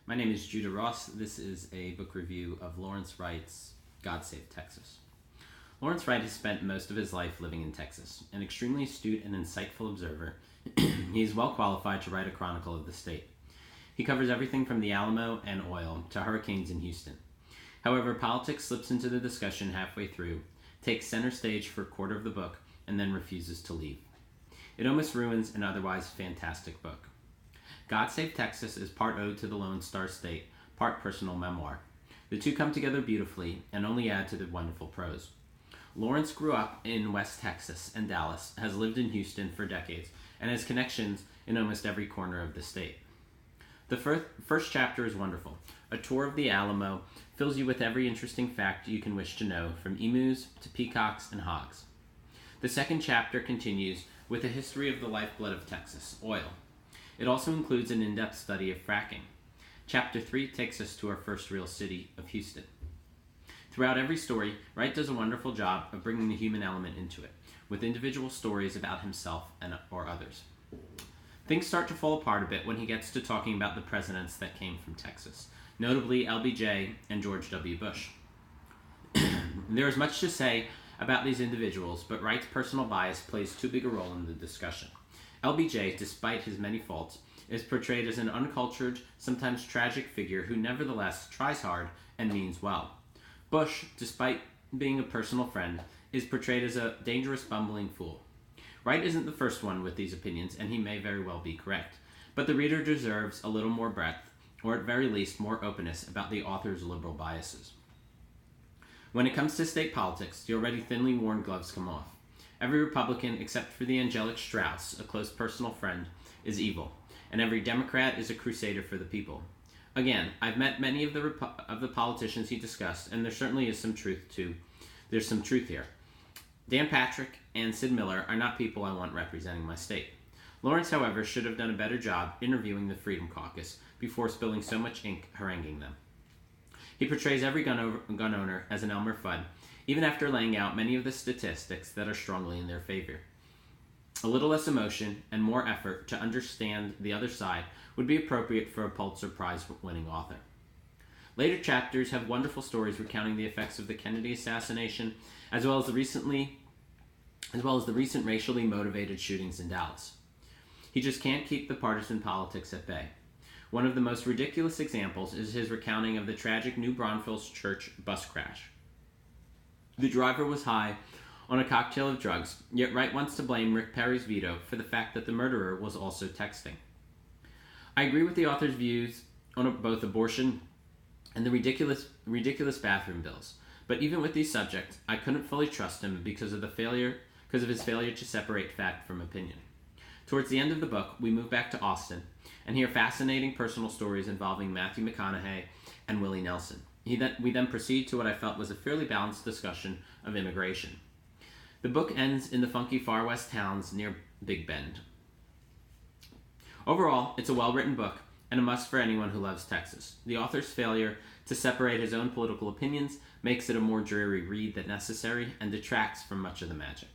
My name is Judah Ross. This is a book review of Lawrence Wright's God Save Texas. Lawrence Wright has spent most of his life living in Texas. An extremely astute and insightful observer, he is well qualified to write a chronicle of the state. He covers everything from the Alamo and oil to hurricanes in Houston. However, politics slips into the discussion halfway through, takes center stage for a quarter of the book, and then refuses to leave. It almost ruins an otherwise fantastic book. God Save Texas is part ode to the Lone Star State, part personal memoir. The two come together beautifully and only add to the wonderful prose. Lawrence grew up in West Texas and Dallas, has lived in Houston for decades, and has connections in almost every corner of the state. The first chapter is wonderful. A tour of the Alamo fills you with every interesting fact you can wish to know, from emus to peacocks and hogs. The second chapter continues with a history of the lifeblood of Texas, oil. It also includes an in-depth study of fracking. Chapter 3 takes us to our first real city of Houston. Throughout every story, Wright does a wonderful job of bringing the human element into it, with individual stories about himself or others. Things start to fall apart a bit when he gets to talking about the presidents that came from Texas, notably LBJ and George W. Bush. There is much to say about these individuals, but Wright's personal bias plays too big a role in the discussion. LBJ, despite his many faults, is portrayed as an uncultured, sometimes tragic figure who nevertheless tries hard and means well. Bush, despite being a personal friend, is portrayed as a dangerous, bumbling fool. Wright isn't the first one with these opinions, and he may very well be correct, but the reader deserves a little more breadth, or at very least more openness about the author's liberal biases. When it comes to state politics, the already thinly worn gloves come off. Every Republican, except for the angelic Strauss, a close personal friend, is evil, and every Democrat is a crusader for the people. Again, I've met many of the politicians he discussed, and there certainly is some truth here. Dan Patrick and Sid Miller are not people I want representing my state. Lawrence, however, should have done a better job interviewing the Freedom Caucus before spilling so much ink haranguing them. He portrays every gun owner as an Elmer Fudd, even after laying out many of the statistics that are strongly in their favor. A little less emotion and more effort to understand the other side would be appropriate for a Pulitzer Prize-winning author. Later chapters have wonderful stories recounting the effects of the Kennedy assassination, as well as the recent racially motivated shootings in Dallas. He just can't keep the partisan politics at bay. One of the most ridiculous examples is his recounting of the tragic New Braunfels church bus crash. The driver was high on a cocktail of drugs, yet Wright wants to blame Rick Perry's veto for the fact that the murderer was also texting. I agree with the author's views on both abortion and the ridiculous bathroom bills, but even with these subjects, I couldn't fully trust him because of his failure to separate fact from opinion. Towards the end of the book, we move back to Austin and hear fascinating personal stories involving Matthew McConaughey and Willie Nelson. We then proceed to what I felt was a fairly balanced discussion of immigration. The book ends in the funky Far West towns near Big Bend. Overall, it's a well-written book and a must for anyone who loves Texas. The author's failure to separate his own political opinions makes it a more dreary read than necessary and detracts from much of the magic.